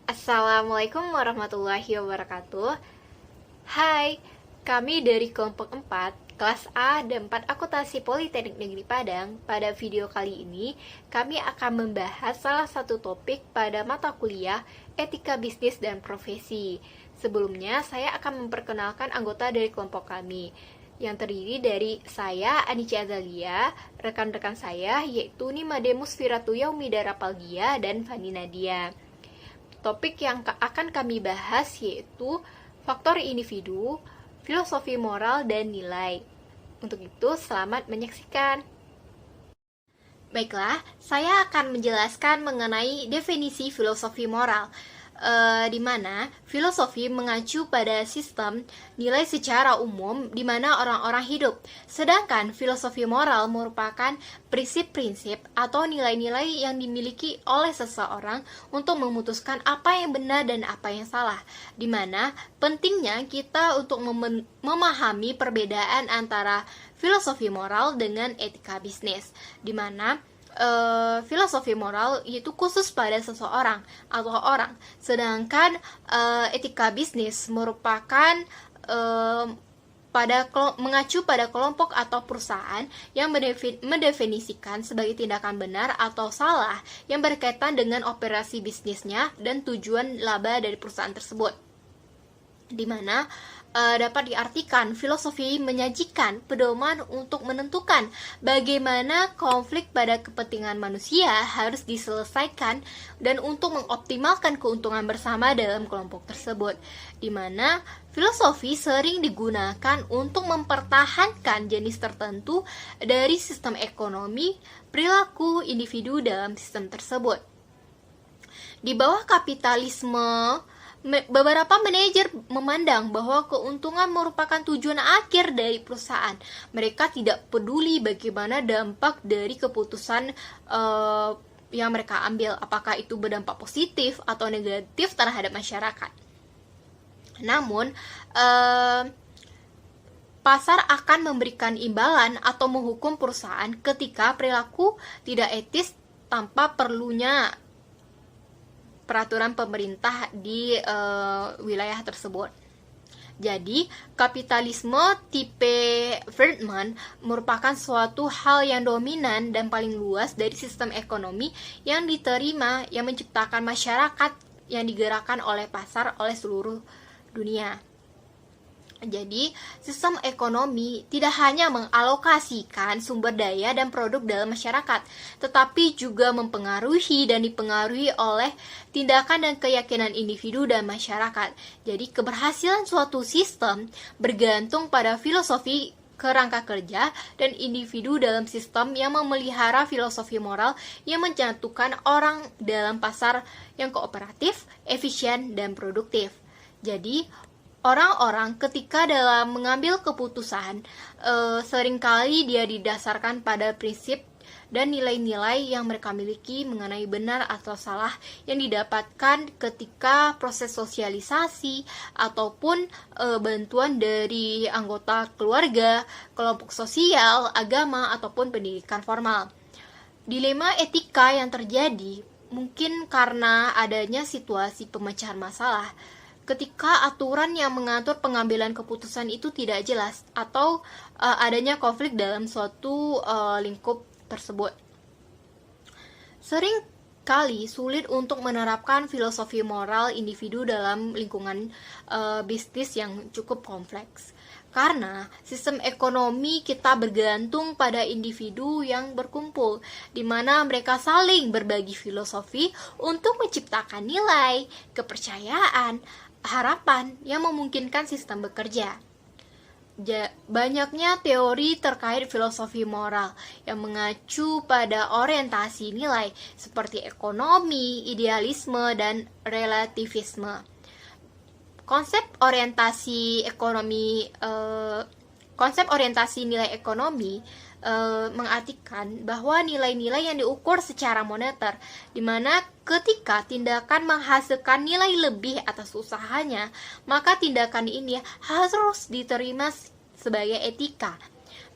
Assalamualaikum warahmatullahi wabarakatuh. Hai, kami dari kelompok 4, kelas A dan 4 Akuntansi Politeknik Negeri Padang. Pada video kali ini, kami akan membahas salah satu topik pada mata kuliah Etika Bisnis dan Profesi. Sebelumnya, saya akan memperkenalkan anggota dari kelompok kami, yang terdiri dari saya, Anicia Azalia, rekan-rekan saya, yaitu Nimademus Viratu Yaumida Rapalgia, dan Fani Nadia. Topik yang akan kami bahas yaitu faktor individu, filosofi moral, dan nilai. Untuk itu, selamat menyaksikan. Baiklah, saya akan menjelaskan mengenai definisi filosofi moral, di mana filosofi mengacu pada sistem nilai secara umum di mana orang-orang hidup. Sedangkan filosofi moral merupakan prinsip-prinsip atau nilai-nilai yang dimiliki oleh seseorang untuk memutuskan apa yang benar dan apa yang salah. Di mana pentingnya kita untuk memahami perbedaan antara filosofi moral dengan etika bisnis, di mana filosofi moral itu khusus pada seseorang atau orang, sedangkan etika bisnis merupakan mengacu pada kelompok atau perusahaan yang mendefinisikan sebagai tindakan benar atau salah yang berkaitan dengan operasi bisnisnya dan tujuan laba dari perusahaan tersebut, di mana dapat diartikan filosofi menyajikan pedoman untuk menentukan bagaimana konflik pada kepentingan manusia harus diselesaikan dan untuk mengoptimalkan keuntungan bersama dalam kelompok tersebut, di mana filosofi sering digunakan untuk mempertahankan jenis tertentu dari sistem ekonomi, perilaku individu dalam sistem tersebut. Di bawah kapitalisme, beberapa manajer memandang bahwa keuntungan merupakan tujuan akhir dari perusahaan. Mereka tidak peduli bagaimana dampak dari keputusan yang mereka ambil, apakah itu berdampak positif atau negatif terhadap masyarakat. Namun, pasar akan memberikan imbalan atau menghukum perusahaan ketika perilaku tidak etis tanpa perlunya peraturan pemerintah di wilayah tersebut. Jadi, kapitalisme tipe Friedman merupakan suatu hal yang dominan dan paling luas dari sistem ekonomi yang diterima yang menciptakan masyarakat yang digerakkan oleh pasar oleh seluruh dunia. Jadi, sistem ekonomi tidak hanya mengalokasikan sumber daya dan produk dalam masyarakat, tetapi juga mempengaruhi dan dipengaruhi oleh tindakan dan keyakinan individu dan masyarakat. Jadi, keberhasilan suatu sistem bergantung pada filosofi kerangka kerja dan individu dalam sistem yang memelihara filosofi moral yang mencantumkan orang dalam pasar yang kooperatif, efisien, dan produktif. Jadi, orang-orang ketika dalam mengambil keputusan seringkali dia didasarkan pada prinsip dan nilai-nilai yang mereka miliki mengenai benar atau salah yang didapatkan ketika proses sosialisasi ataupun bantuan dari anggota keluarga, kelompok sosial, agama, ataupun pendidikan formal. Dilema etika yang terjadi mungkin karena adanya situasi pemecahan masalah ketika aturan yang mengatur pengambilan keputusan itu tidak jelas atau adanya konflik dalam suatu lingkup tersebut. Sering kali sulit untuk menerapkan filosofi moral individu dalam lingkungan bisnis yang cukup kompleks. Karena sistem ekonomi kita bergantung pada individu yang berkumpul, di mana mereka saling berbagi filosofi untuk menciptakan nilai, kepercayaan, harapan yang memungkinkan sistem bekerja. Banyaknya teori terkait filosofi moral yang mengacu pada orientasi nilai seperti ekonomi, idealisme, dan relativisme. Konsep orientasi nilai ekonomi mengartikan bahwa nilai-nilai yang diukur secara moneter, di mana ketika tindakan menghasilkan nilai lebih atas usahanya, maka tindakan ini harus diterima sebagai etika.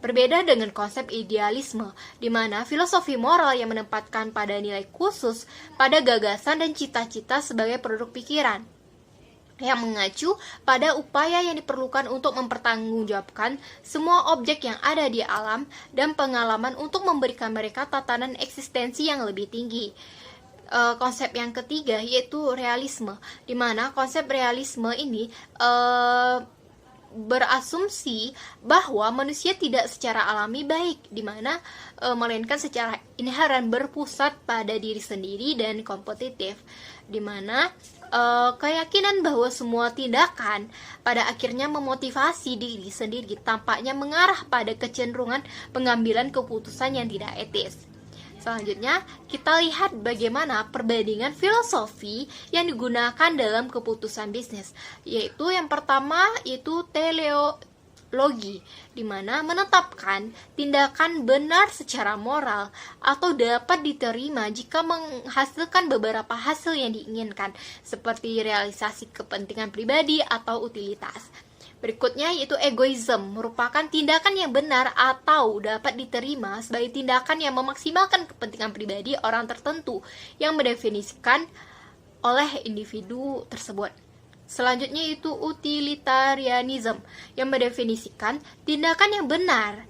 Berbeda dengan konsep idealisme, di mana filosofi moral yang menempatkan pada nilai khusus pada gagasan dan cita-cita sebagai produk pikiran, yang mengacu pada upaya yang diperlukan untuk mempertanggungjawabkan semua objek yang ada di alam dan pengalaman untuk memberikan mereka tatanan eksistensi yang lebih tinggi. Konsep yang ketiga yaitu realisme, di mana konsep realisme ini berasumsi bahwa manusia tidak secara alami baik, di mana melainkan secara inheren berpusat pada diri sendiri dan kompetitif, di mana keyakinan bahwa semua tindakan pada akhirnya memotivasi diri sendiri tampaknya mengarah pada kecenderungan pengambilan keputusan yang tidak etis. Selanjutnya, kita lihat bagaimana perbandingan filosofi yang digunakan dalam keputusan bisnis, yaitu yang pertama yaitu teleologi, di mana menetapkan tindakan benar secara moral atau dapat diterima jika menghasilkan beberapa hasil yang diinginkan, seperti realisasi kepentingan pribadi atau utilitas. Berikutnya yaitu egoisme, merupakan tindakan yang benar atau dapat diterima sebagai tindakan yang memaksimalkan kepentingan pribadi orang tertentu yang mendefinisikan oleh individu tersebut. Selanjutnya itu utilitarianism, yang mendefinisikan tindakan yang benar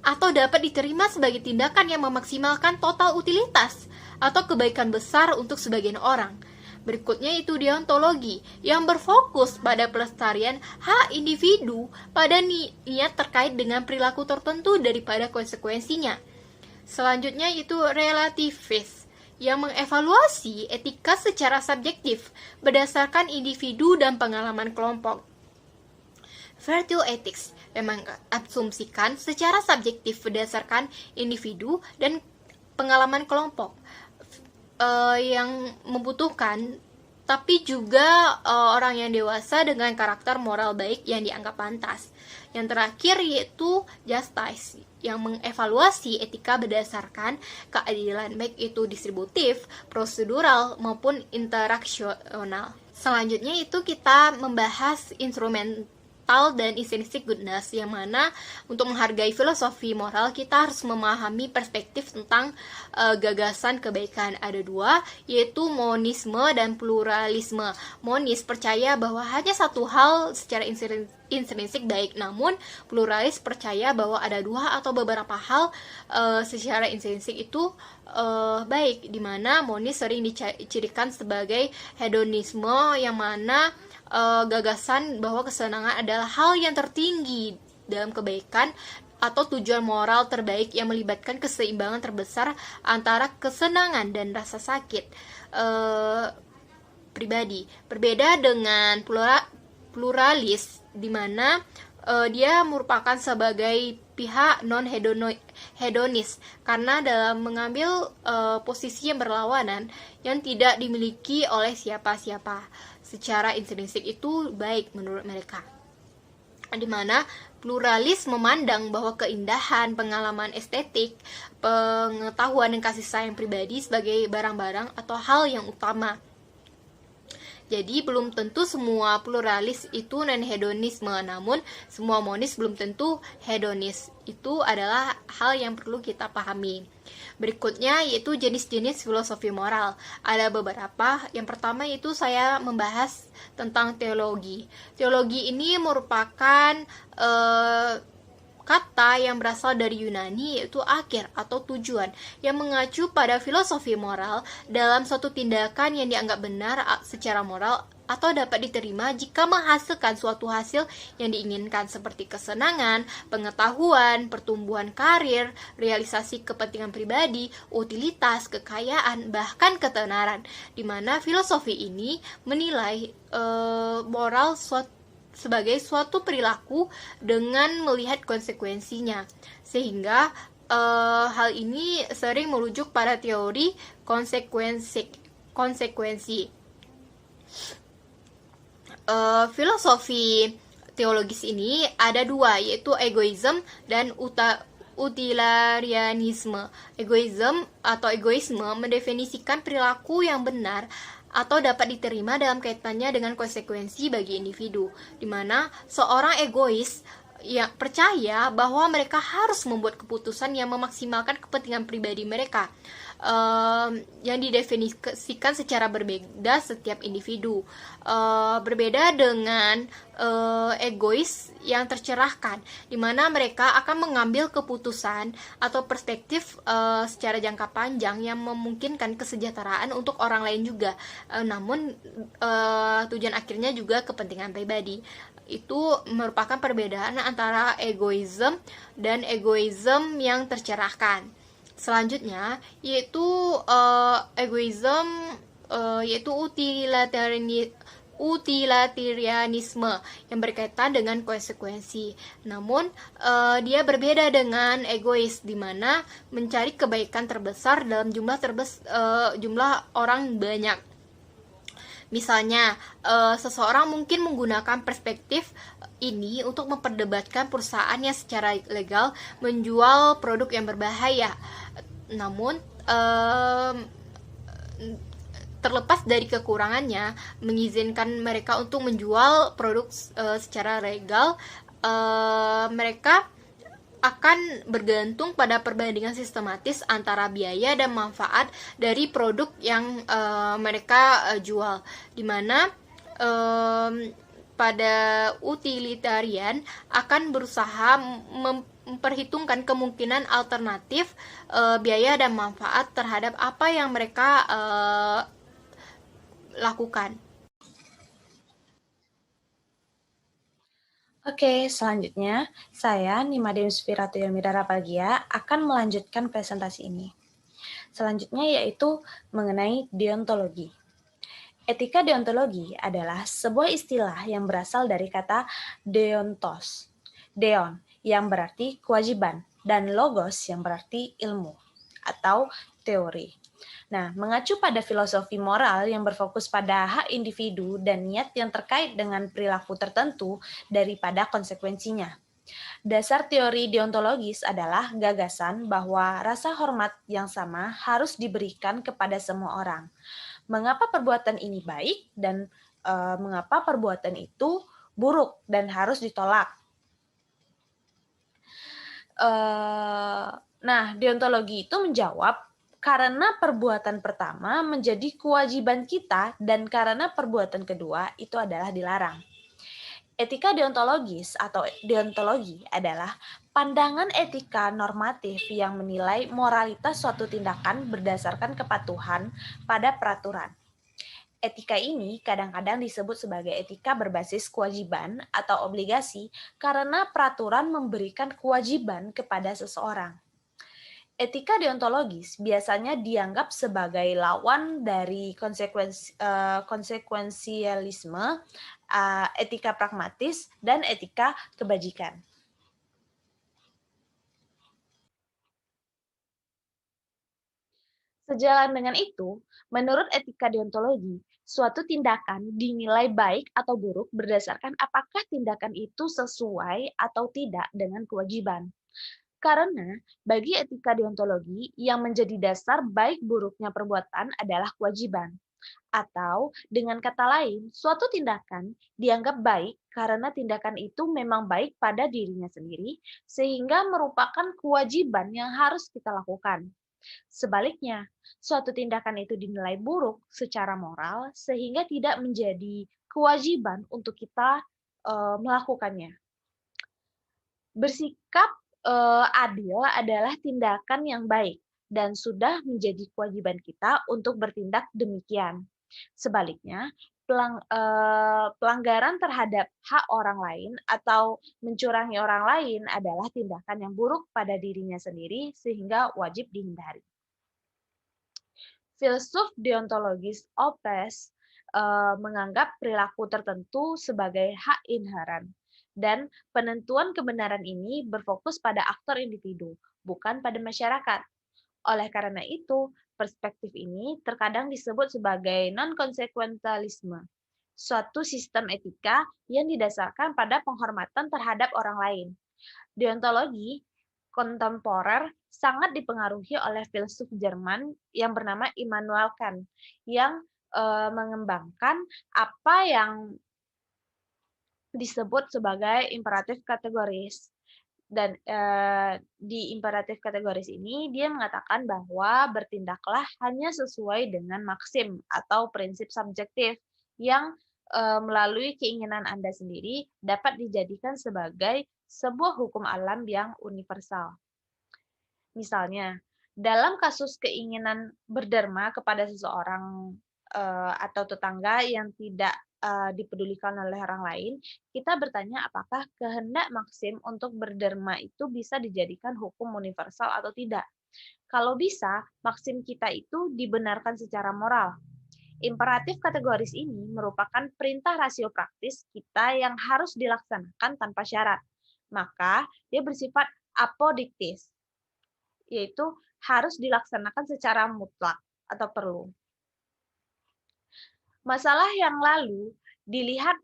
atau dapat diterima sebagai tindakan yang memaksimalkan total utilitas atau kebaikan besar untuk sebagian orang. Berikutnya itu deontologi, yang berfokus pada pelestarian hak individu pada niat terkait dengan perilaku tertentu daripada konsekuensinya. Selanjutnya itu relativis, yang mengevaluasi etika secara subjektif berdasarkan individu dan pengalaman kelompok. Virtue ethics, yang mengasumsikan secara subjektif berdasarkan individu dan pengalaman kelompok, yang membutuhkan tapi juga orang yang dewasa dengan karakter moral baik yang dianggap pantas. Yang terakhir yaitu justice, yang mengevaluasi etika berdasarkan keadilan baik itu distributif, prosedural maupun interaksional. Selanjutnya itu kita membahas instrumental dan intrinsic goodness, yang mana untuk menghargai filosofi moral kita harus memahami perspektif tentang gagasan kebaikan. Ada dua, yaitu monisme dan pluralisme. Monis percaya bahwa hanya satu hal secara intrinsik baik, namun pluralis percaya bahwa ada dua atau beberapa hal secara intrinsik itu baik, di mana monis sering dicirikan sebagai hedonisme, yang mana gagasan bahwa kesenangan adalah hal yang tertinggi dalam kebaikan atau tujuan moral terbaik yang melibatkan keseimbangan terbesar antara kesenangan dan rasa sakit pribadi. Berbeda dengan pluralis, di mana dia merupakan sebagai pihak non-hedonis karena dalam mengambil posisi yang berlawanan yang tidak dimiliki oleh siapa-siapa. Secara intrinsik itu baik menurut mereka, di mana pluralis memandang bahwa keindahan, pengalaman estetik, pengetahuan dan kasih sayang pribadi sebagai barang-barang atau hal yang utama. Jadi belum tentu semua pluralis itu non-hedonisme, namun semua monis belum tentu hedonis. Itu adalah hal yang perlu kita pahami. Berikutnya yaitu jenis-jenis filosofi moral. Ada beberapa. Yang pertama yaitu saya membahas tentang teologi. Teologi ini merupakan kata yang berasal dari Yunani, yaitu akhir atau tujuan, yang mengacu pada filosofi moral dalam suatu tindakan yang dianggap benar secara moral atau dapat diterima jika menghasilkan suatu hasil yang diinginkan, seperti kesenangan, pengetahuan, pertumbuhan karir, realisasi kepentingan pribadi, utilitas, kekayaan, bahkan ketenaran, di mana filosofi ini menilai moral sebagai suatu perilaku dengan melihat konsekuensinya, sehingga hal ini sering merujuk pada teori konsekuensi. Filosofi teologis ini ada dua, yaitu egoisme dan utilitarianisme. Egoisme mendefinisikan perilaku yang benar atau dapat diterima dalam kaitannya dengan konsekuensi bagi individu, di mana seorang egois yang percaya bahwa mereka harus membuat keputusan yang memaksimalkan kepentingan pribadi mereka, yang didefinisikan secara berbeda setiap individu. Berbeda dengan egois yang tercerahkan, di mana mereka akan mengambil keputusan atau perspektif secara jangka panjang yang memungkinkan kesejahteraan untuk orang lain juga, namun tujuan akhirnya juga kepentingan pribadi. Itu merupakan perbedaan antara egoisme dan egoisme yang tercerahkan. Selanjutnya yaitu egoisme, yaitu utilitarianisme yang berkaitan dengan konsekuensi. Namun dia berbeda dengan egois, di mana mencari kebaikan terbesar dalam jumlah orang banyak. Misalnya, seseorang mungkin menggunakan perspektif ini untuk memperdebatkan perusahaan yang secara legal menjual produk yang berbahaya. Namun, terlepas dari kekurangannya, mengizinkan mereka untuk menjual produk secara legal, mereka akan bergantung pada perbandingan sistematis antara biaya dan manfaat dari produk yang mereka jual, di mana pada utilitarian akan berusaha memperhitungkan kemungkinan alternatif biaya dan manfaat terhadap apa yang mereka lakukan. Oke, selanjutnya saya Nimade Inspiratu Yamira Rapagia akan melanjutkan presentasi ini. Selanjutnya yaitu mengenai deontologi. Etika deontologi adalah sebuah istilah yang berasal dari kata deontos, deon yang berarti kewajiban, dan logos yang berarti ilmu atau teori. Nah, mengacu pada filosofi moral yang berfokus pada hak individu dan niat yang terkait dengan perilaku tertentu daripada konsekuensinya. Dasar teori deontologis adalah gagasan bahwa rasa hormat yang sama harus diberikan kepada semua orang. Mengapa perbuatan ini baik dan mengapa perbuatan itu buruk dan harus ditolak. Nah, deontologi itu menjawab karena perbuatan pertama menjadi kewajiban kita dan karena perbuatan kedua itu adalah dilarang. Etika deontologis atau deontologi adalah pandangan etika normatif yang menilai moralitas suatu tindakan berdasarkan kepatuhan pada peraturan. Etika ini kadang-kadang disebut sebagai etika berbasis kewajiban atau obligasi karena peraturan memberikan kewajiban kepada seseorang. Etika deontologis biasanya dianggap sebagai lawan dari konsekuensialisme, etika pragmatis, dan etika kebajikan. Sejalan dengan itu, menurut etika deontologi, suatu tindakan dinilai baik atau buruk berdasarkan apakah tindakan itu sesuai atau tidak dengan kewajiban. Karena bagi etika deontologi, yang menjadi dasar baik buruknya perbuatan adalah kewajiban. Atau dengan kata lain, suatu tindakan dianggap baik karena tindakan itu memang baik pada dirinya sendiri, sehingga merupakan kewajiban yang harus kita lakukan. Sebaliknya, suatu tindakan itu dinilai buruk secara moral sehingga tidak menjadi kewajiban untuk kita melakukannya. Bersikap adil adalah tindakan yang baik dan sudah menjadi kewajiban kita untuk bertindak demikian. Sebaliknya, pelanggaran terhadap hak orang lain atau mencurangi orang lain adalah tindakan yang buruk pada dirinya sendiri sehingga wajib dihindari. Filsuf deontologis Opes menganggap perilaku tertentu sebagai hak inheren, dan penentuan kebenaran ini berfokus pada aktor individu, bukan pada masyarakat. Oleh karena itu, perspektif ini terkadang disebut sebagai non-konsekuensialisme, suatu sistem etika yang didasarkan pada penghormatan terhadap orang lain. Deontologi kontemporer sangat dipengaruhi oleh filsuf Jerman yang bernama Immanuel Kant, yang mengembangkan apa yang disebut sebagai imperatif kategoris. Dan di imperatif kategoris ini dia mengatakan bahwa bertindaklah hanya sesuai dengan maksim atau prinsip subjektif yang melalui keinginan Anda sendiri dapat dijadikan sebagai sebuah hukum alam yang universal. Misalnya, dalam kasus keinginan berderma kepada seseorang atau tetangga yang tidak dipedulikan oleh orang lain, kita bertanya apakah kehendak maksim untuk berderma itu bisa dijadikan hukum universal atau tidak. Kalau bisa, maksim kita itu dibenarkan secara moral. Imperatif kategoris ini merupakan perintah rasio praktis kita yang harus dilaksanakan tanpa syarat. Maka, dia bersifat apodiktis, yaitu harus dilaksanakan secara mutlak atau perlu. Masalah yang lalu dilihat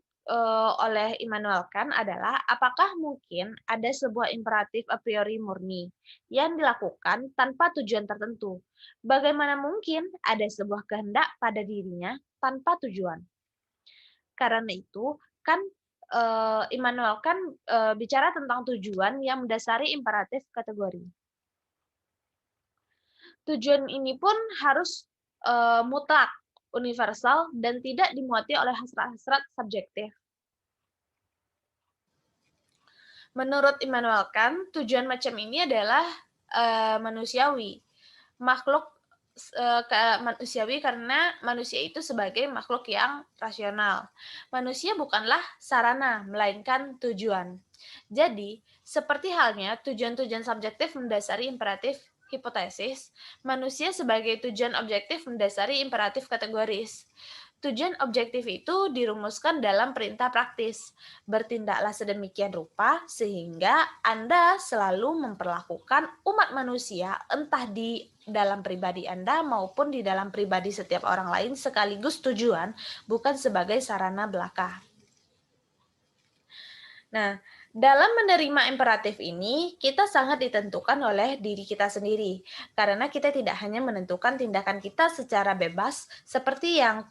oleh Immanuel Kant adalah apakah mungkin ada sebuah imperatif a priori murni yang dilakukan tanpa tujuan tertentu? Bagaimana mungkin ada sebuah kehendak pada dirinya tanpa tujuan? Karena itu, kan Immanuel Kant bicara tentang tujuan yang mendasari imperatif kategori. Tujuan ini pun harus mutlak, universal, dan tidak dimuati oleh hasrat-hasrat subjektif. Menurut Immanuel Kant, tujuan macam ini adalah manusiawi. Makhluk manusiawi karena manusia itu sebagai makhluk yang rasional. Manusia bukanlah sarana, melainkan tujuan. Jadi, seperti halnya tujuan-tujuan subjektif mendasari imperatif hipotesis, manusia sebagai tujuan objektif mendasari imperatif kategoris. Tujuan objektif itu dirumuskan dalam perintah praktis. Bertindaklah sedemikian rupa sehingga Anda selalu memperlakukan umat manusia entah di dalam pribadi Anda maupun di dalam pribadi setiap orang lain sekaligus tujuan, bukan sebagai sarana belaka. Nah, dalam menerima imperatif ini, kita sangat ditentukan oleh diri kita sendiri, karena kita tidak hanya menentukan tindakan kita secara bebas, seperti yang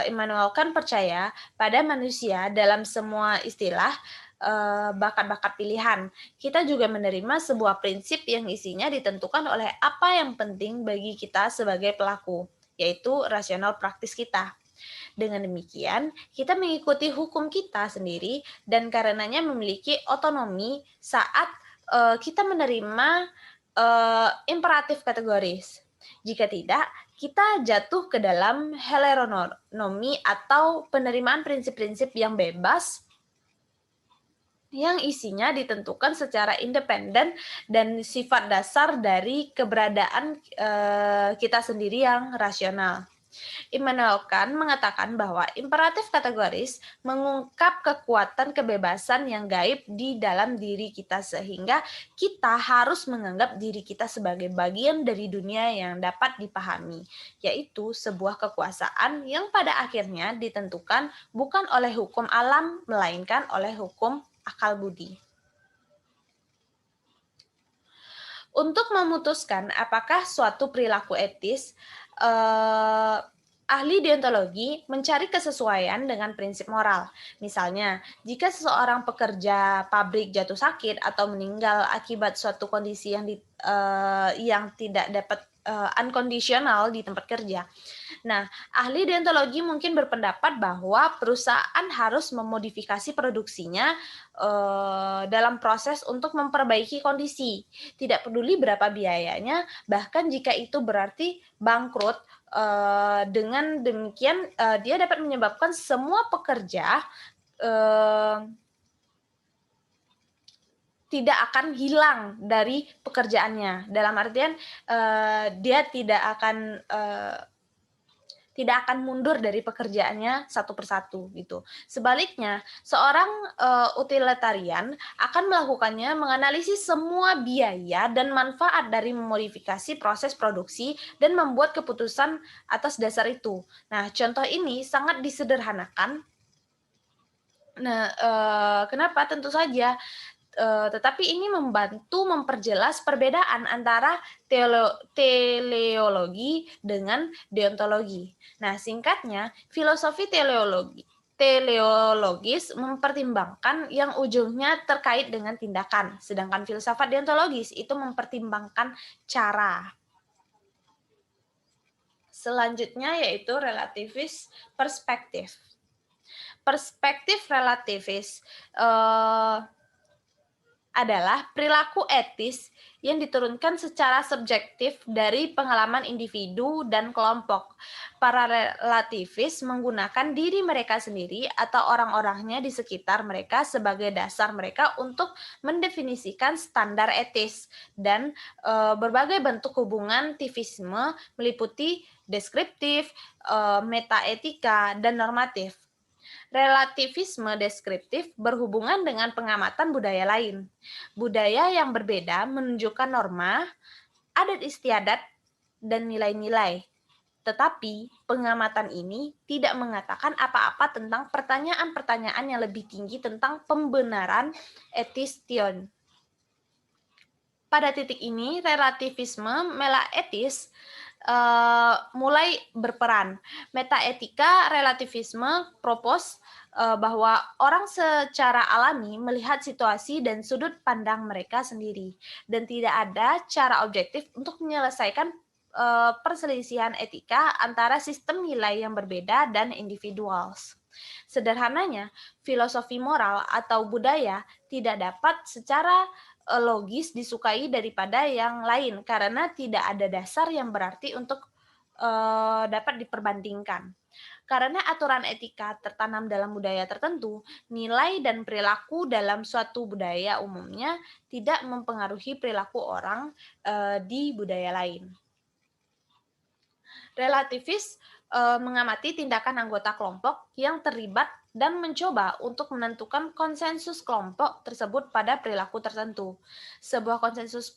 Immanuel Kant percaya pada manusia dalam semua istilah bakat-bakat pilihan. Kita juga menerima sebuah prinsip yang isinya ditentukan oleh apa yang penting bagi kita sebagai pelaku, yaitu rasional praktis kita. Dengan demikian, kita mengikuti hukum kita sendiri dan karenanya memiliki otonomi saat kita menerima imperatif kategoris. Jika tidak, kita jatuh ke dalam heteronomi atau penerimaan prinsip-prinsip yang bebas yang isinya ditentukan secara independen dan sifat dasar dari keberadaan kita sendiri yang rasional. Immanuel Kant mengatakan bahwa imperatif kategoris mengungkap kekuatan kebebasan yang gaib di dalam diri kita sehingga kita harus menganggap diri kita sebagai bagian dari dunia yang dapat dipahami, yaitu sebuah kekuasaan yang pada akhirnya ditentukan bukan oleh hukum alam melainkan oleh hukum akal budi. Untuk memutuskan apakah suatu perilaku etis, ahli deontologi mencari kesesuaian dengan prinsip moral. Misalnya, jika seseorang pekerja pabrik jatuh sakit atau meninggal akibat suatu kondisi yang tidak dapat unconditional di tempat kerja. Nah, ahli deontologi mungkin berpendapat bahwa perusahaan harus memodifikasi produksinya dalam proses untuk memperbaiki kondisi. Tidak peduli berapa biayanya, bahkan jika itu berarti bangkrut, dengan demikian dia dapat menyebabkan semua pekerja tidak akan hilang dari pekerjaannya. Dalam artian dia tidak akan mundur dari pekerjaannya satu persatu gitu. Sebaliknya, seorang utilitarian akan melakukannya menganalisis semua biaya dan manfaat dari memodifikasi proses produksi dan membuat keputusan atas dasar itu. Nah, contoh ini sangat disederhanakan. Nah, kenapa? Tentu saja tetapi ini membantu memperjelas perbedaan antara teleologi dengan deontologi. Nah, singkatnya, filosofi teleologi Teleologis mempertimbangkan yang ujungnya terkait dengan tindakan, sedangkan filsafat deontologis itu mempertimbangkan cara. Selanjutnya yaitu relativis perspektif. Perspektif relativis adalah perilaku etis yang diturunkan secara subjektif dari pengalaman individu dan kelompok. Para relativis menggunakan diri mereka sendiri atau orang-orangnya di sekitar mereka sebagai dasar mereka untuk mendefinisikan standar etis, dan berbagai bentuk hubungan tivisme meliputi deskriptif, metaetika, dan normatif. Relativisme deskriptif berhubungan dengan pengamatan budaya lain. Budaya yang berbeda menunjukkan norma, adat istiadat, dan nilai-nilai. Tetapi pengamatan ini tidak mengatakan apa-apa tentang pertanyaan-pertanyaan yang lebih tinggi tentang pembenaran etis tion. Pada titik ini, relativisme metaetis mulai berperan. Metaetika relativisme propose bahwa orang secara alami melihat situasi dan sudut pandang mereka sendiri, dan tidak ada cara objektif untuk menyelesaikan perselisihan etika antara sistem nilai yang berbeda dan individual. Sederhananya, filosofi moral atau budaya tidak dapat secara logis disukai daripada yang lain karena tidak ada dasar yang berarti untuk dapat diperbandingkan. Karena aturan etika tertanam dalam budaya tertentu, nilai dan perilaku dalam suatu budaya umumnya tidak mempengaruhi perilaku orang di budaya lain. Relativis mengamati tindakan anggota kelompok yang terlibat dan mencoba untuk menentukan konsensus kelompok tersebut pada perilaku tertentu. Sebuah konsensus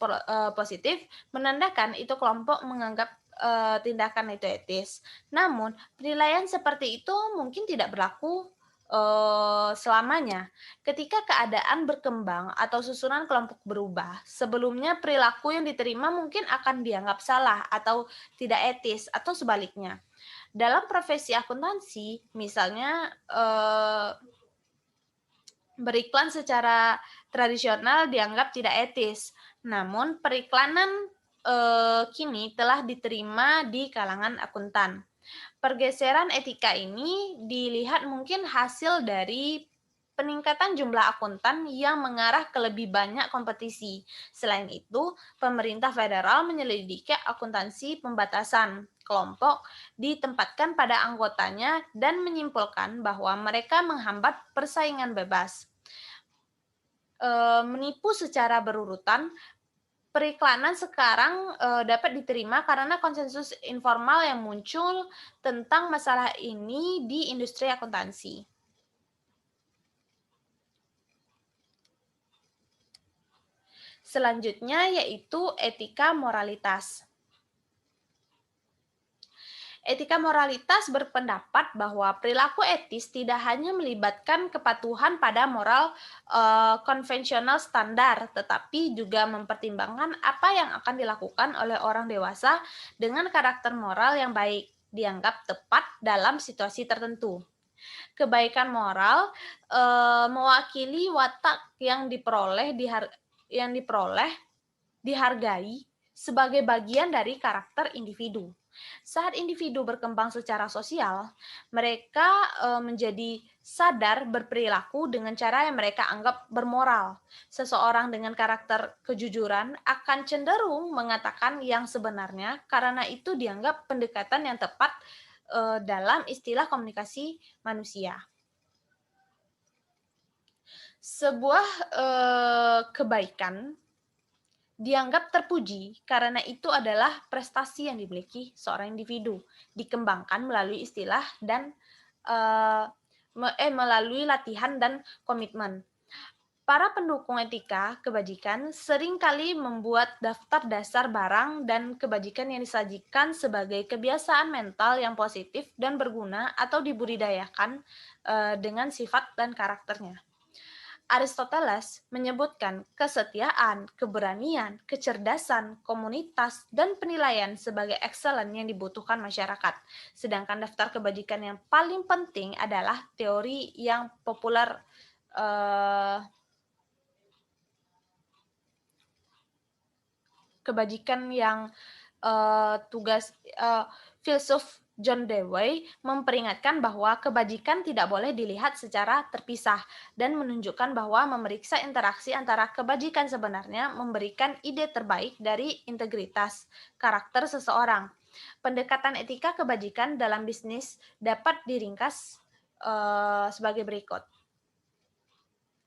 positif menandakan itu kelompok menganggap tindakan itu etis. Namun, penilaian seperti itu mungkin tidak berlaku selamanya. Ketika keadaan berkembang atau susunan kelompok berubah, sebelumnya perilaku yang diterima mungkin akan dianggap salah atau tidak etis, atau sebaliknya. Dalam profesi akuntansi, misalnya beriklan secara tradisional dianggap tidak etis, namun periklanan kini telah diterima di kalangan akuntan. Pergeseran etika ini dilihat mungkin hasil dari peningkatan jumlah akuntan yang mengarah ke lebih banyak kompetisi. Selain itu, pemerintah federal menyelidiki akuntansi pembatasan kelompok ditempatkan pada anggotanya dan menyimpulkan bahwa mereka menghambat persaingan bebas. Menipu secara berurutan, periklanan sekarang dapat diterima karena konsensus informal yang muncul tentang masalah ini di industri akuntansi. Selanjutnya yaitu etika moralitas. Etika moralitas berpendapat bahwa perilaku etis tidak hanya melibatkan kepatuhan pada moral konvensional standar, tetapi juga mempertimbangkan apa yang akan dilakukan oleh orang dewasa dengan karakter moral yang baik, dianggap tepat dalam situasi tertentu. Kebaikan moral mewakili watak yang dihargai sebagai bagian dari karakter individu. Saat individu berkembang secara sosial, mereka menjadi sadar berperilaku dengan cara yang mereka anggap bermoral. Seseorang dengan karakter kejujuran akan cenderung mengatakan yang sebenarnya karena itu dianggap pendekatan yang tepat dalam istilah komunikasi manusia. Sebuah kebaikan dianggap terpuji karena itu adalah prestasi yang dimiliki seorang individu, dikembangkan melalui istilah dan melalui latihan dan komitmen. Para pendukung etika kebajikan seringkali membuat daftar dasar barang dan kebajikan yang disajikan sebagai kebiasaan mental yang positif dan berguna atau dibudidayakan dengan sifat dan karakternya. Aristoteles menyebutkan kesetiaan, keberanian, kecerdasan, komunitas, dan penilaian sebagai excellence yang dibutuhkan masyarakat. Sedangkan daftar kebajikan yang paling penting adalah teori yang populer kebajikan yang filsuf John Dewey memperingatkan bahwa kebajikan tidak boleh dilihat secara terpisah dan menunjukkan bahwa memeriksa interaksi antara kebajikan sebenarnya memberikan ide terbaik dari integritas karakter seseorang. Pendekatan etika kebajikan dalam bisnis dapat diringkas sebagai berikut.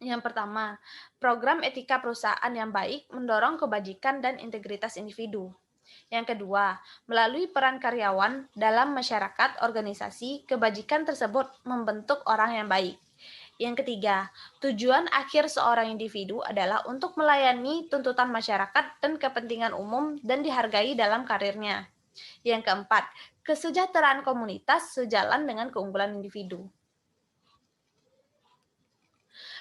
Yang pertama, program etika perusahaan yang baik mendorong kebajikan dan integritas individu. Yang kedua, melalui peran karyawan dalam masyarakat organisasi, kebajikan tersebut membentuk orang yang baik. Yang ketiga, tujuan akhir seorang individu adalah untuk melayani tuntutan masyarakat dan kepentingan umum dan dihargai dalam karirnya. Yang keempat, kesejahteraan komunitas sejalan dengan keunggulan individu.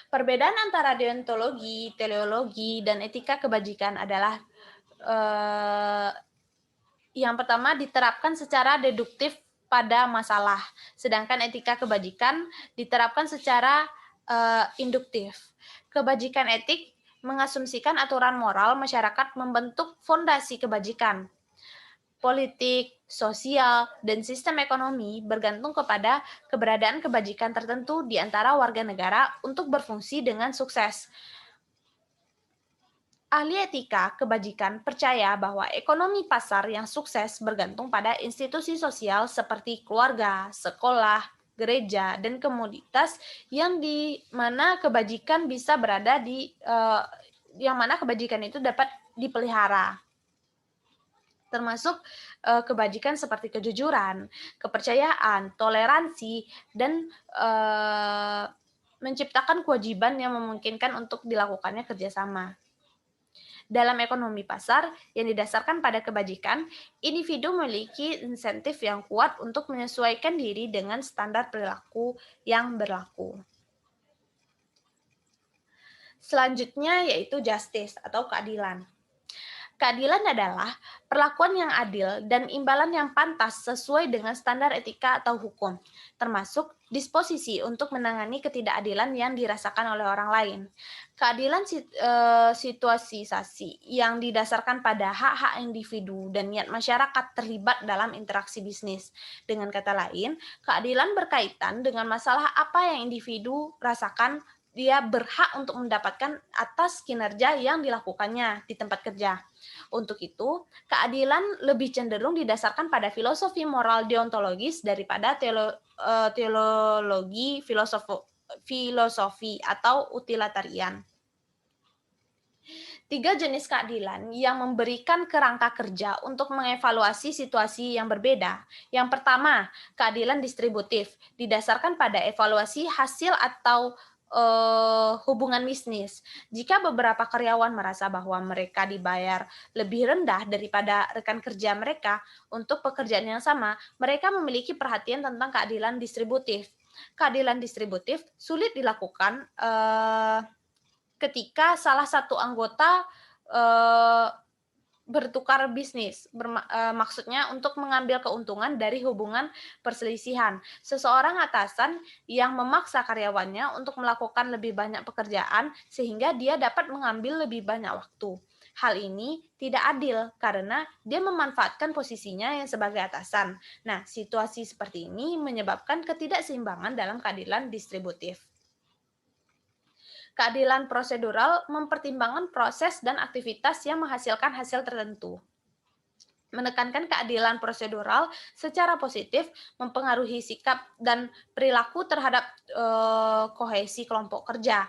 Perbedaan antara deontologi, teleologi, dan etika kebajikan adalah yang pertama diterapkan secara deduktif pada masalah, sedangkan etika kebajikan diterapkan secara induktif. Kebajikan etik mengasumsikan aturan moral masyarakat membentuk fondasi kebajikan. Politik, sosial, dan sistem ekonomi bergantung kepada keberadaan kebajikan tertentu di antara warga negara untuk berfungsi dengan sukses. Ahli etika kebajikan percaya bahwa ekonomi pasar yang sukses bergantung pada institusi sosial seperti keluarga, sekolah, gereja, dan komunitas yang di mana kebajikan bisa berada di yang mana kebajikan itu dapat dipelihara, termasuk kebajikan seperti kejujuran, kepercayaan, toleransi, dan menciptakan kewajiban yang memungkinkan untuk dilakukannya kerjasama. Dalam ekonomi pasar yang didasarkan pada kebajikan, individu memiliki insentif yang kuat untuk menyesuaikan diri dengan standar perilaku yang berlaku. Selanjutnya yaitu justice atau keadilan. Keadilan adalah perlakuan yang adil dan imbalan yang pantas sesuai dengan standar etika atau hukum, termasuk disposisi untuk menangani ketidakadilan yang dirasakan oleh orang lain. Keadilan situasisasi yang didasarkan pada hak-hak individu dan niat masyarakat terlibat dalam interaksi bisnis. Dengan kata lain, keadilan berkaitan dengan masalah apa yang individu rasakan dia berhak untuk mendapatkan atas kinerja yang dilakukannya di tempat kerja. Untuk itu, keadilan lebih cenderung didasarkan pada filosofi moral deontologis daripada teologi filosofi atau utilitarian. 3 jenis keadilan yang memberikan kerangka kerja untuk mengevaluasi situasi yang berbeda. Yang pertama, keadilan distributif, didasarkan pada evaluasi hasil atau hubungan bisnis. Jika beberapa karyawan merasa bahwa mereka dibayar lebih rendah daripada rekan kerja mereka untuk pekerjaan yang sama, mereka memiliki perhatian tentang keadilan distributif. Keadilan distributif sulit dilakukan ketika salah satu anggota bertukar bisnis, maksudnya untuk mengambil keuntungan dari hubungan perselisihan. Seseorang atasan yang memaksa karyawannya untuk melakukan lebih banyak pekerjaan sehingga dia dapat mengambil lebih banyak waktu. Hal ini tidak adil karena dia memanfaatkan posisinya yang sebagai atasan. Nah, situasi seperti ini menyebabkan ketidakseimbangan dalam keadilan distributif. Keadilan prosedural mempertimbangkan proses dan aktivitas yang menghasilkan hasil tertentu. Menekankan keadilan prosedural secara positif mempengaruhi sikap dan perilaku terhadap kohesi kelompok kerja,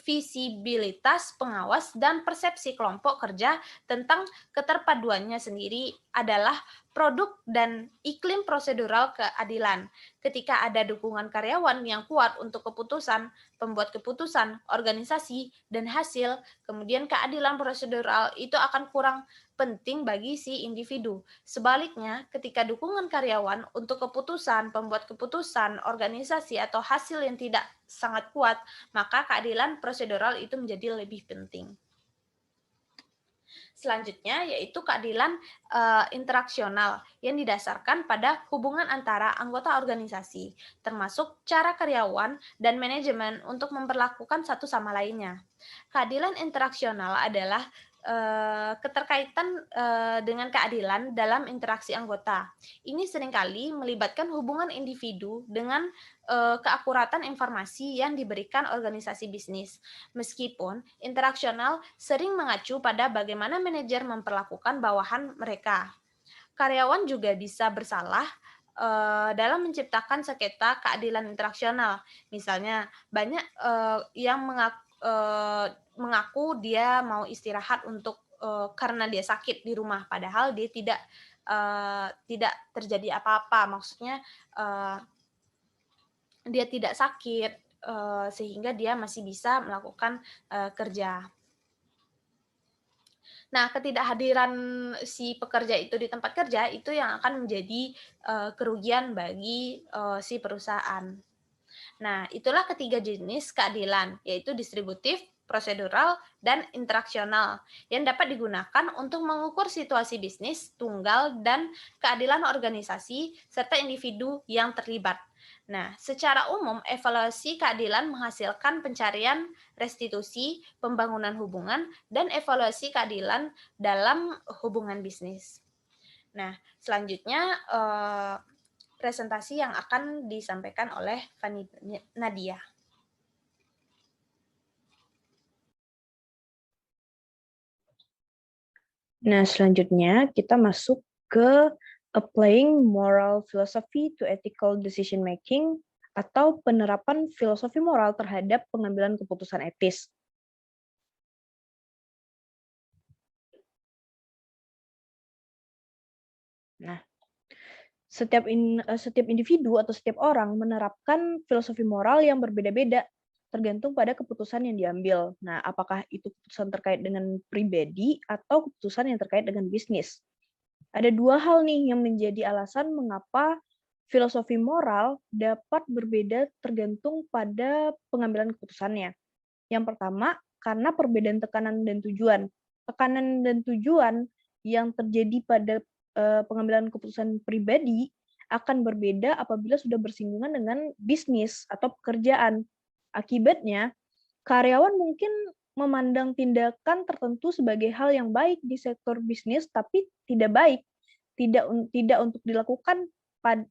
visibilitas pengawas, dan persepsi kelompok kerja tentang keterpaduannya sendiri adalah produk dan iklim prosedural keadilan. Ketika ada dukungan karyawan yang kuat untuk keputusan, pembuat keputusan, organisasi, dan hasil, kemudian keadilan prosedural itu akan kurang penting bagi si individu. Sebaliknya, ketika dukungan karyawan untuk keputusan, pembuat keputusan, organisasi, atau hasil yang tidak sangat kuat, maka keadilan prosedural itu menjadi lebih penting. Selanjutnya yaitu keadilan interaksional yang didasarkan pada hubungan antara anggota organisasi, termasuk cara karyawan dan manajemen untuk memperlakukan satu sama lainnya. Keadilan interaksional adalah keterkaitan dengan keadilan dalam interaksi anggota. Ini seringkali melibatkan hubungan individu dengan keakuratan informasi yang diberikan organisasi bisnis. Meskipun interaksional sering mengacu pada bagaimana manajer memperlakukan bawahan mereka. Karyawan juga bisa bersalah dalam menciptakan sengketa keadilan interaksional. Misalnya, banyak yang mengaku dia mau istirahat untuk karena dia sakit di rumah, padahal dia tidak terjadi apa-apa. Maksudnya dia tidak sakit, sehingga dia masih bisa melakukan kerja. Nah, ketidakhadiran si pekerja itu di tempat kerja itu yang akan menjadi kerugian bagi si perusahaan. Nah, itulah ketiga jenis keadilan, yaitu distributif, prosedural, dan interaksional, yang dapat digunakan untuk mengukur situasi bisnis, tunggal, dan keadilan organisasi, serta individu yang terlibat. Nah, secara umum, evaluasi keadilan menghasilkan pencarian restitusi, pembangunan hubungan, dan evaluasi keadilan dalam hubungan bisnis. Nah, selanjutnya presentasi yang akan disampaikan oleh Fani Nadia. Nah, selanjutnya kita masuk ke applying moral philosophy to ethical decision making atau penerapan filosofi moral terhadap pengambilan keputusan etis. Nah, setiap individu atau setiap orang menerapkan filosofi moral yang berbeda-beda tergantung pada keputusan yang diambil. Nah, apakah itu keputusan terkait dengan pribadi atau keputusan yang terkait dengan bisnis? Ada dua hal nih yang menjadi alasan mengapa filosofi moral dapat berbeda tergantung pada pengambilan keputusannya. Yang pertama, karena perbedaan tekanan dan tujuan. Tekanan dan tujuan yang terjadi pada pengambilan keputusan pribadi akan berbeda apabila sudah bersinggungan dengan bisnis atau pekerjaan. Akibatnya, karyawan mungkin memandang tindakan tertentu sebagai hal yang baik di sektor bisnis, tapi tidak baik, tidak untuk dilakukan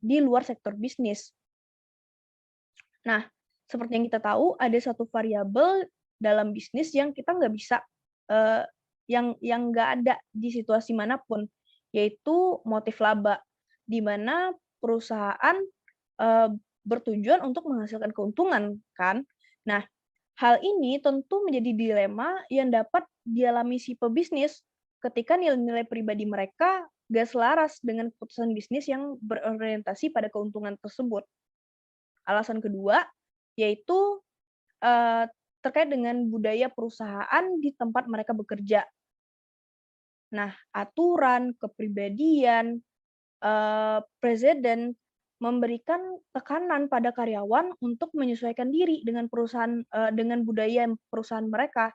di luar sektor bisnis. Nah, seperti yang kita tahu, ada satu variabel dalam bisnis yang kita nggak bisa, yang nggak ada di situasi manapun, yaitu motif laba, di mana perusahaan bertujuan untuk menghasilkan keuntungan, kan? Nah, hal ini tentu menjadi dilema yang dapat dialami si pebisnis ketika nilai-nilai pribadi mereka gak selaras dengan keputusan bisnis yang berorientasi pada keuntungan tersebut. Alasan kedua yaitu terkait dengan budaya perusahaan di tempat mereka bekerja. Nah, aturan, kepribadian, presiden memberikan tekanan pada karyawan untuk menyesuaikan diri dengan perusahaan, dengan budaya perusahaan mereka.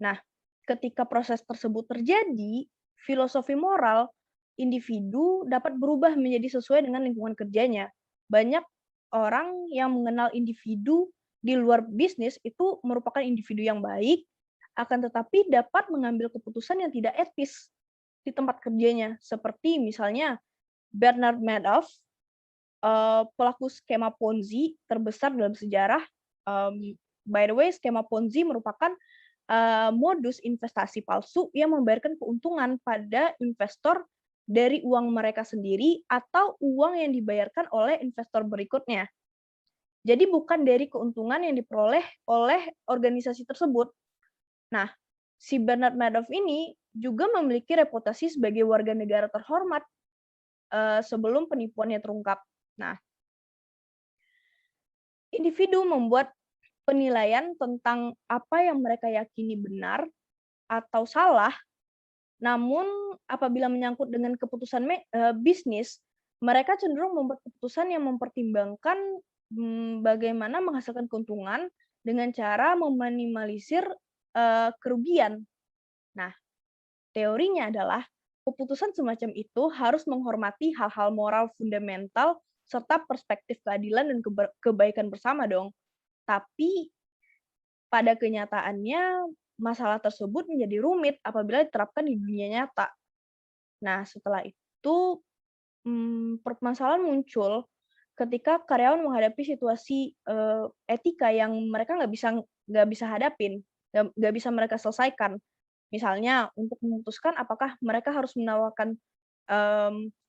Nah, ketika proses tersebut terjadi, filosofi moral individu dapat berubah menjadi sesuai dengan lingkungan kerjanya. Banyak orang yang mengenal individu di luar bisnis itu merupakan individu yang baik, akan tetapi dapat mengambil keputusan yang tidak etis di tempat kerjanya. Seperti misalnya Bernard Madoff, pelaku skema Ponzi terbesar dalam sejarah. By the way, skema Ponzi merupakan modus investasi palsu yang membayarkan keuntungan pada investor dari uang mereka sendiri atau uang yang dibayarkan oleh investor berikutnya. Jadi bukan dari keuntungan yang diperoleh oleh organisasi tersebut. Nah, si Bernard Madoff ini juga memiliki reputasi sebagai warga negara terhormat sebelum penipuannya terungkap. Nah, individu membuat penilaian tentang apa yang mereka yakini benar atau salah, namun apabila menyangkut dengan keputusan bisnis, mereka cenderung membuat keputusan yang mempertimbangkan, bagaimana menghasilkan keuntungan dengan cara meminimalisir, kerugian. Nah, teorinya adalah keputusan semacam itu harus menghormati hal-hal moral fundamental serta perspektif keadilan dan kebaikan bersama dong. Tapi pada kenyataannya masalah tersebut menjadi rumit apabila diterapkan di dunia nyata. Nah, setelah itu, permasalahan muncul ketika karyawan menghadapi situasi, etika yang mereka nggak bisa hadapin, nggak bisa mereka selesaikan. Misalnya untuk memutuskan apakah mereka harus menawarkan,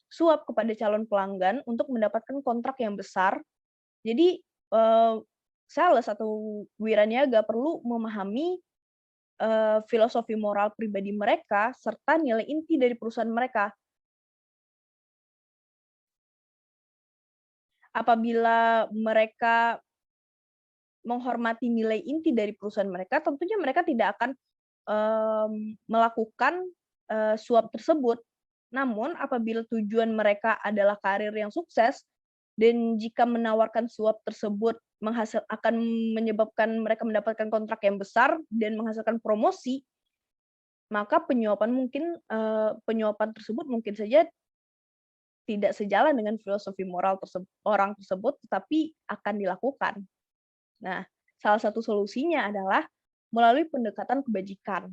suap kepada calon pelanggan untuk mendapatkan kontrak yang besar. Jadi, sales atau wiraniaga perlu memahami, filosofi moral pribadi mereka serta nilai inti dari perusahaan mereka. Apabila mereka menghormati nilai inti dari perusahaan mereka, tentunya mereka tidak akan, melakukan, suap tersebut. Namun apabila tujuan mereka adalah karir yang sukses, dan jika menawarkan suap tersebut akan menyebabkan mereka mendapatkan kontrak yang besar dan menghasilkan promosi, maka penyuapan tersebut mungkin saja tidak sejalan dengan filosofi moral orang tersebut, tetapi akan dilakukan. Nah, salah satu solusinya adalah melalui pendekatan kebajikan.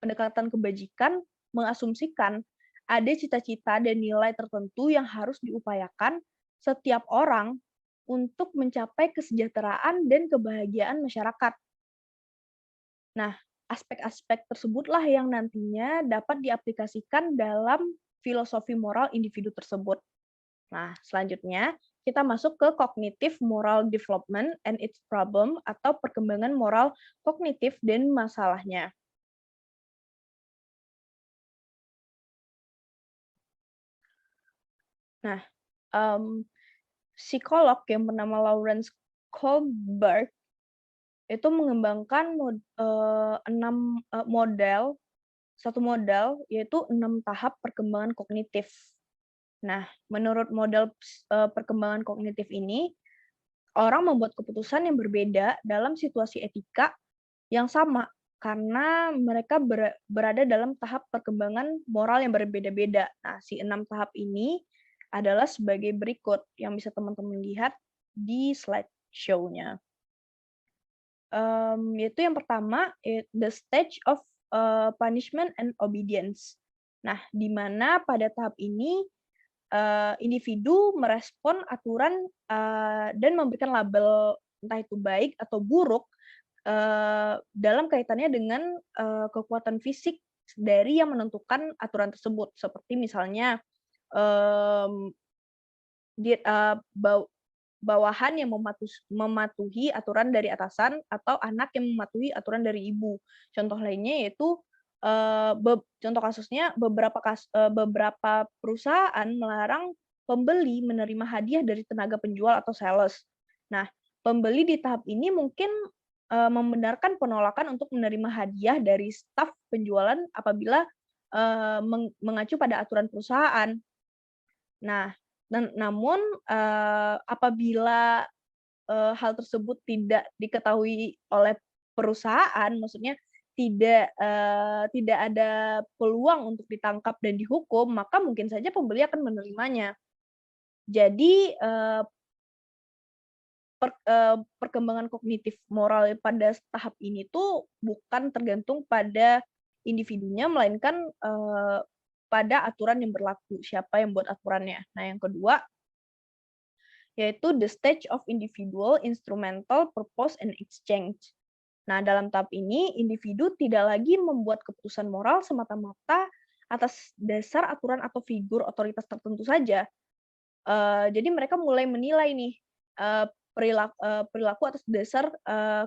Pendekatan kebajikan mengasumsikan ada cita-cita dan nilai tertentu yang harus diupayakan setiap orang untuk mencapai kesejahteraan dan kebahagiaan masyarakat. Nah, aspek-aspek tersebutlah yang nantinya dapat diaplikasikan dalam filosofi moral individu tersebut. Nah, selanjutnya kita masuk ke cognitive moral development and its problem atau perkembangan moral kognitif dan masalahnya. Nah, psikolog yang bernama Lawrence Kohlberg itu mengembangkan 6 model yaitu 6 tahap perkembangan kognitif. Nah, menurut model perkembangan kognitif ini, orang membuat keputusan yang berbeda dalam situasi etika yang sama karena mereka berada dalam tahap perkembangan moral yang berbeda-beda. Nah, si 6 tahap ini adalah sebagai berikut yang bisa teman-teman lihat di slideshow-nya. Yaitu yang pertama, the stage of punishment and obedience. Nah, di mana pada tahap ini individu merespon aturan dan memberikan label entah itu baik atau buruk dalam kaitannya dengan kekuatan fisik dari yang menentukan aturan tersebut. Seperti misalnya bawahan yang mematuhi aturan dari atasan atau anak yang mematuhi aturan dari ibu. Contoh lainnya yaitu contoh kasusnya beberapa perusahaan melarang pembeli menerima hadiah dari tenaga penjual atau sales. Nah, pembeli di tahap ini mungkin membenarkan penolakan untuk menerima hadiah dari staf penjualan apabila mengacu pada aturan perusahaan. Nah, namun apabila hal tersebut tidak diketahui oleh perusahaan, maksudnya tidak ada peluang untuk ditangkap dan dihukum, maka mungkin saja pembeli akan menerimanya. Jadi perkembangan kognitif moral pada tahap ini tuh bukan tergantung pada individunya, melainkan pada aturan yang berlaku, siapa yang buat aturannya. Nah, yang kedua yaitu the stage of individual, instrumental, purpose, and exchange. Nah, dalam tahap ini, individu tidak lagi membuat keputusan moral semata-mata atas dasar aturan atau figur otoritas tertentu saja. Jadi mereka mulai menilai nih perilaku atas dasar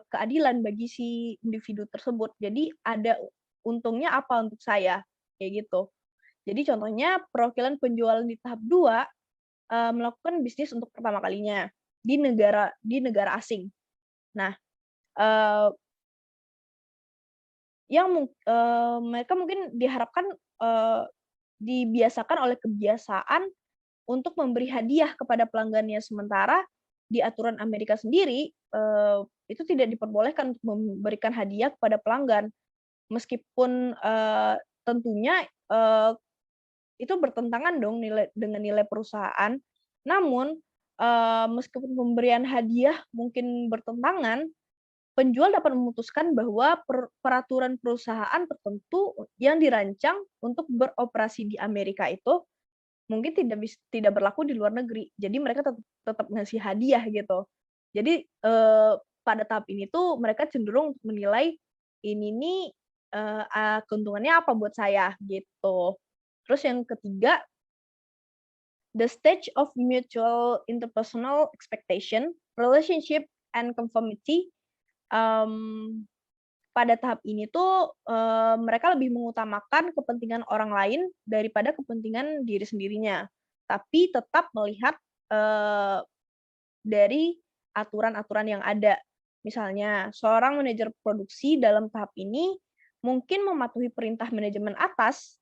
keadilan bagi si individu tersebut. Jadi ada untungnya apa untuk saya, kayak gitu. Jadi contohnya perwakilan penjualan di tahap 2 melakukan bisnis untuk pertama kalinya di negara asing. Nah, eee, mereka mungkin diharapkan, dibiasakan oleh kebiasaan untuk memberi hadiah kepada pelanggannya, sementara di aturan Amerika sendiri, itu tidak diperbolehkan untuk memberikan hadiah kepada pelanggan. Meskipun, tentunya, itu bertentangan dong dengan nilai perusahaan. Namun, meskipun pemberian hadiah mungkin bertentangan, penjual dapat memutuskan bahwa peraturan perusahaan tertentu yang dirancang untuk beroperasi di Amerika itu mungkin tidak berlaku di luar negeri. Jadi mereka tetap ngasih hadiah gitu. Jadi, pada tahap ini tuh mereka cenderung untuk menilai, ini nih, keuntungannya apa buat saya, gitu. Terus yang ketiga, the stage of mutual interpersonal expectation, relationship, and conformity. Pada tahap ini tuh, mereka lebih mengutamakan kepentingan orang lain daripada kepentingan diri sendirinya, tapi tetap melihat, dari aturan-aturan yang ada. Misalnya, seorang manajer produksi dalam tahap ini mungkin mematuhi perintah manajemen atas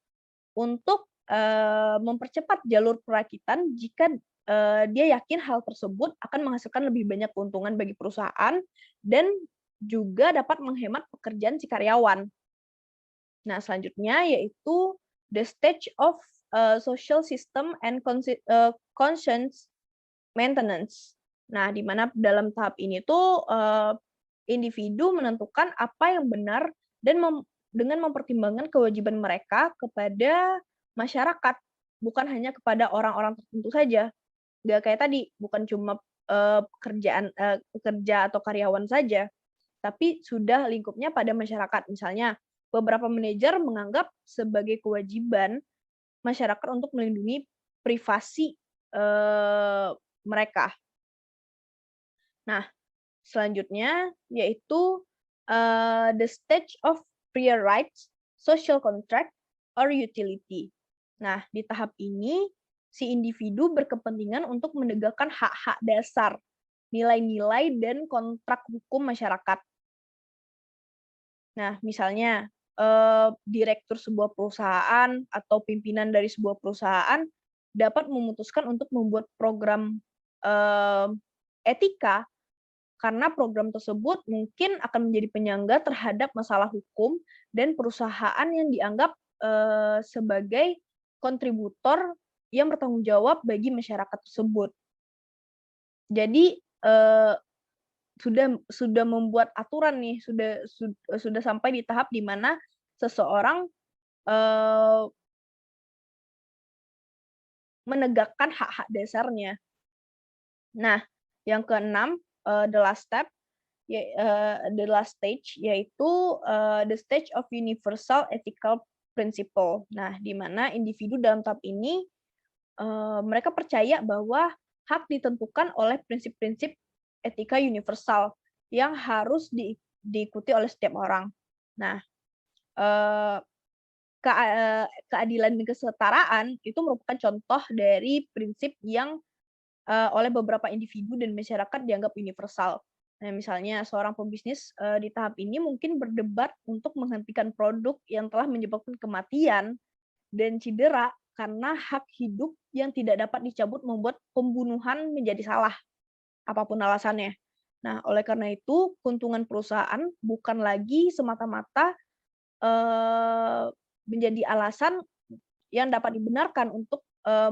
untuk, mempercepat jalur perakitan jika, dia yakin hal tersebut akan menghasilkan lebih banyak keuntungan bagi perusahaan dan juga dapat menghemat pekerjaan si karyawan. Nah, selanjutnya yaitu the stage of, social system and conscience maintenance. Nah, di mana dalam tahap ini tuh, individu menentukan apa yang benar dan dengan mempertimbangkan kewajiban mereka kepada masyarakat, bukan hanya kepada orang-orang tertentu saja. Nggak kayak tadi, bukan cuma, pekerja atau karyawan saja, tapi sudah lingkupnya pada masyarakat. Misalnya, beberapa manajer menganggap sebagai kewajiban masyarakat untuk melindungi privasi, mereka. Nah, selanjutnya yaitu, the stage of prior rights, social contract, or utility. Nah, di tahap ini, si individu berkepentingan untuk menegakkan hak-hak dasar, nilai-nilai, dan kontrak hukum masyarakat. Nah, misalnya, direktur sebuah perusahaan atau pimpinan dari sebuah perusahaan dapat memutuskan untuk membuat program, etika karena program tersebut mungkin akan menjadi penyangga terhadap masalah hukum dan perusahaan yang dianggap, sebagai kontributor yang bertanggung jawab bagi masyarakat tersebut. Jadi, sudah membuat aturan nih, sudah sampai di tahap di mana seseorang, eee, menegakkan hak-hak dasarnya. Nah, yang keenam, the last stage yaitu, the stage of universal ethical principle. Nah, di mana individu dalam tahap ini, mereka percaya bahwa hak ditentukan oleh prinsip-prinsip etika universal yang harus diikuti oleh setiap orang. Nah, eee, keadilan dan kesetaraan itu merupakan contoh dari prinsip yang, oleh beberapa individu dan masyarakat dianggap universal. Nah, misalnya seorang pebisnis, di tahap ini mungkin berdebat untuk menghentikan produk yang telah menyebabkan kematian dan cedera karena hak hidup yang tidak dapat dicabut membuat pembunuhan menjadi salah, apapun alasannya. Nah, oleh karena itu, keuntungan perusahaan bukan lagi semata-mata, menjadi alasan yang dapat dibenarkan untuk,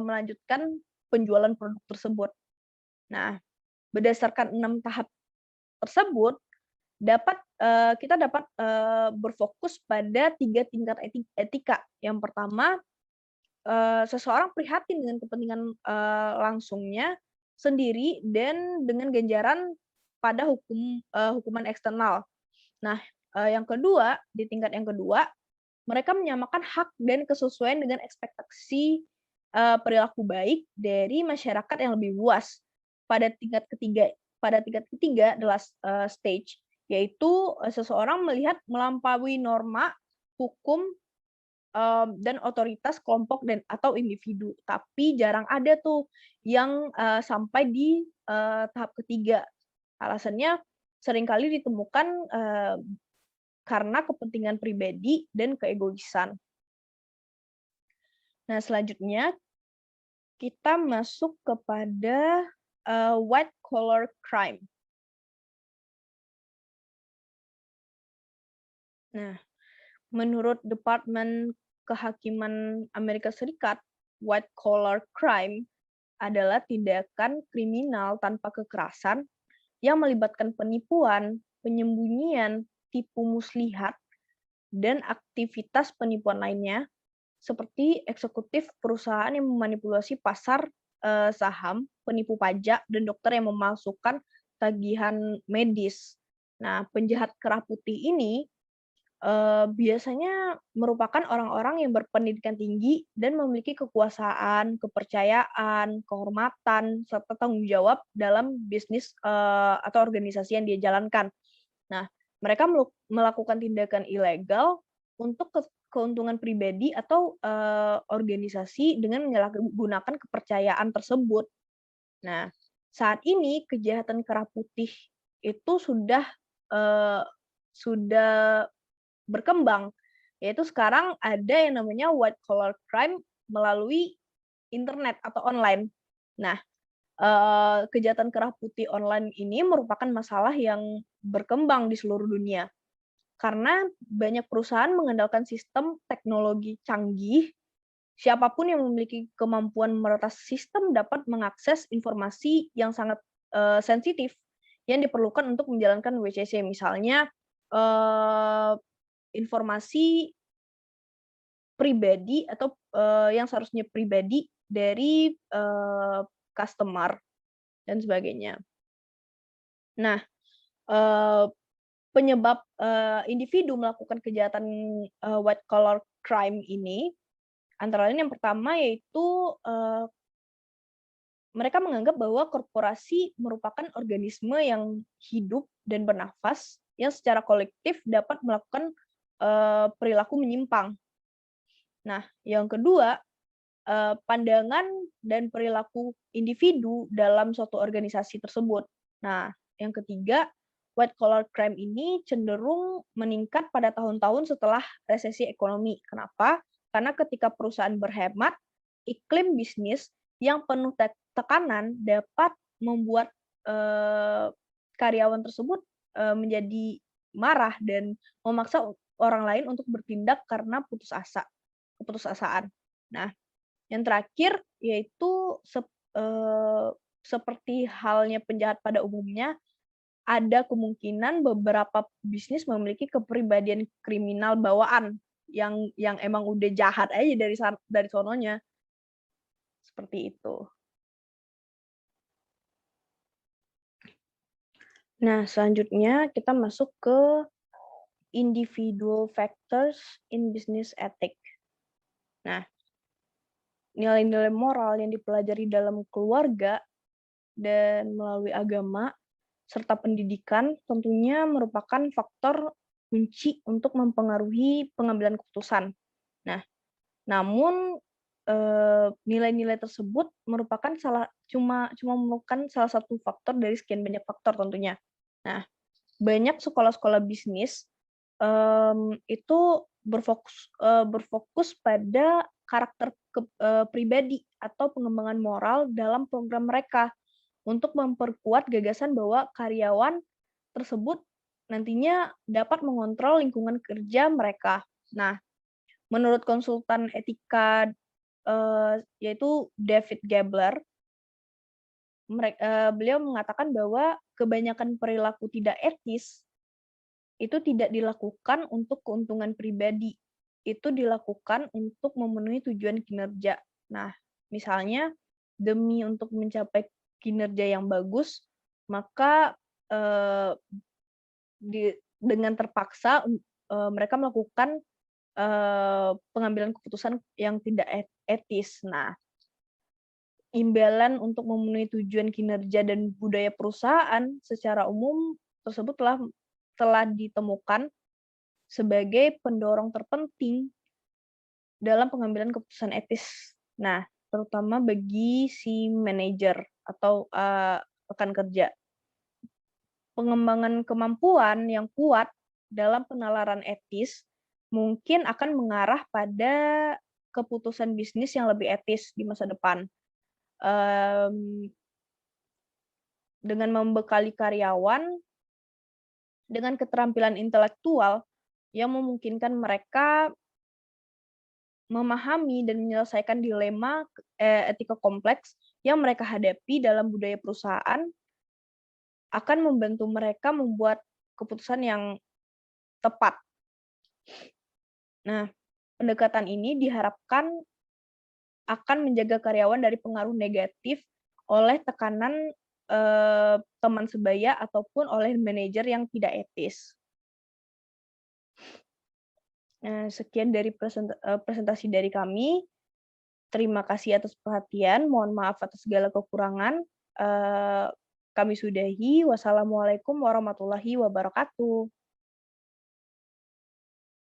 melanjutkan penjualan produk tersebut. Nah, berdasarkan 6 tahap tersebut, kita dapat, berfokus pada 3 tingkat etika. Yang pertama, seseorang prihatin dengan kepentingan, langsungnya sendiri dan dengan ganjaran pada hukuman eksternal. Nah, yang kedua, di tingkat yang kedua, mereka menyamakan hak dan kesesuaian dengan ekspektasi, perilaku baik dari masyarakat yang lebih luas. Pada tingkat ketiga, the last, stage, yaitu, seseorang melihat melampaui norma, hukum, dan otoritas kelompok dan atau individu. Tapi jarang ada tuh yang, sampai di, tahap ketiga. Alasannya seringkali ditemukan, karena kepentingan pribadi dan keegoisan. Nah, selanjutnya kita masuk kepada, white collar crime. Nah, menurut Departemen Kehakiman Amerika Serikat, white collar crime adalah tindakan kriminal tanpa kekerasan yang melibatkan penipuan, penyembunyian, tipu muslihat, dan aktivitas penipuan lainnya, seperti eksekutif perusahaan yang memanipulasi pasar, saham, penipu pajak, dan dokter yang memalsukan tagihan medis. Nah, penjahat kerah putih ini, biasanya merupakan orang-orang yang berpendidikan tinggi dan memiliki kekuasaan, kepercayaan, kehormatan, serta tanggung jawab dalam bisnis, atau organisasi yang dia jalankan. Nah, mereka melakukan tindakan ilegal untuk keuntungan pribadi atau, organisasi dengan menyalahgunakan kepercayaan tersebut. Nah, saat ini kejahatan kerah putih itu eee, sudah berkembang, yaitu sekarang ada yang namanya white collar crime melalui internet atau online. Nah, kejahatan kerah putih online ini merupakan masalah yang berkembang di seluruh dunia. Karena banyak perusahaan mengandalkan sistem teknologi canggih, siapapun yang memiliki kemampuan meretas sistem dapat mengakses informasi yang sangat, sensitif yang diperlukan untuk menjalankan WCC. Misalnya, eee, informasi pribadi atau, yang seharusnya pribadi dari, customer dan sebagainya. Nah, eee, penyebab, individu melakukan kejahatan, white collar crime ini, antara lain yang pertama yaitu, mereka menganggap bahwa korporasi merupakan organisme yang hidup dan bernafas, yang secara kolektif dapat melakukan, perilaku menyimpang. Nah, yang kedua, pandangan dan perilaku individu dalam suatu organisasi tersebut. Nah, yang ketiga, white collar crime ini cenderung meningkat pada tahun-tahun setelah resesi ekonomi. Kenapa? Karena ketika perusahaan berhemat, iklim bisnis yang penuh tekanan dapat membuat, karyawan tersebut, menjadi marah dan memaksa orang lain untuk bertindak karena keputusasaan. Nah, yang terakhir yaitu seperti halnya penjahat pada umumnya, ada kemungkinan beberapa bisnis memiliki kepribadian kriminal bawaan yang emang udah jahat aja dari sononya, seperti itu. Nah, selanjutnya kita masuk ke individual factors in business ethics. Nah, nilai-nilai moral yang dipelajari dalam keluarga dan melalui agama serta pendidikan tentunya merupakan faktor kunci untuk mempengaruhi pengambilan keputusan. Nah, namun, nilai-nilai tersebut merupakan merupakan salah satu faktor dari sekian banyak faktor tentunya. Nah, banyak sekolah-sekolah bisnis, itu berfokus pada karakter pribadi atau pengembangan moral dalam program mereka, untuk memperkuat gagasan bahwa karyawan tersebut nantinya dapat mengontrol lingkungan kerja mereka. Nah, menurut konsultan etika, yaitu David Gabler, beliau mengatakan bahwa kebanyakan perilaku tidak etis itu tidak dilakukan untuk keuntungan pribadi, itu dilakukan untuk memenuhi tujuan kinerja. Nah, misalnya demi untuk mencapai kinerja yang bagus, maka, dengan terpaksa, mereka melakukan, pengambilan keputusan yang tidak etis. Nah, imbalan untuk memenuhi tujuan kinerja dan budaya perusahaan secara umum tersebut telah ditemukan sebagai pendorong terpenting dalam pengambilan keputusan etis. Nah, terutama bagi si manajer atau rekan kerja. Pengembangan kemampuan yang kuat dalam penalaran etis mungkin akan mengarah pada keputusan bisnis yang lebih etis di masa depan. Dengan membekali karyawan dengan keterampilan intelektual yang memungkinkan mereka memahami dan menyelesaikan dilema etika kompleks yang mereka hadapi dalam budaya perusahaan akan membantu mereka membuat keputusan yang tepat. Nah, pendekatan ini diharapkan akan menjaga karyawan dari pengaruh negatif oleh tekanan teman sebaya ataupun oleh manajer yang tidak etis. Nah, sekian dari presentasi dari kami. Terima kasih atas perhatian. Mohon maaf atas segala kekurangan. Kami sudahi. Wassalamualaikum warahmatullahi wabarakatuh.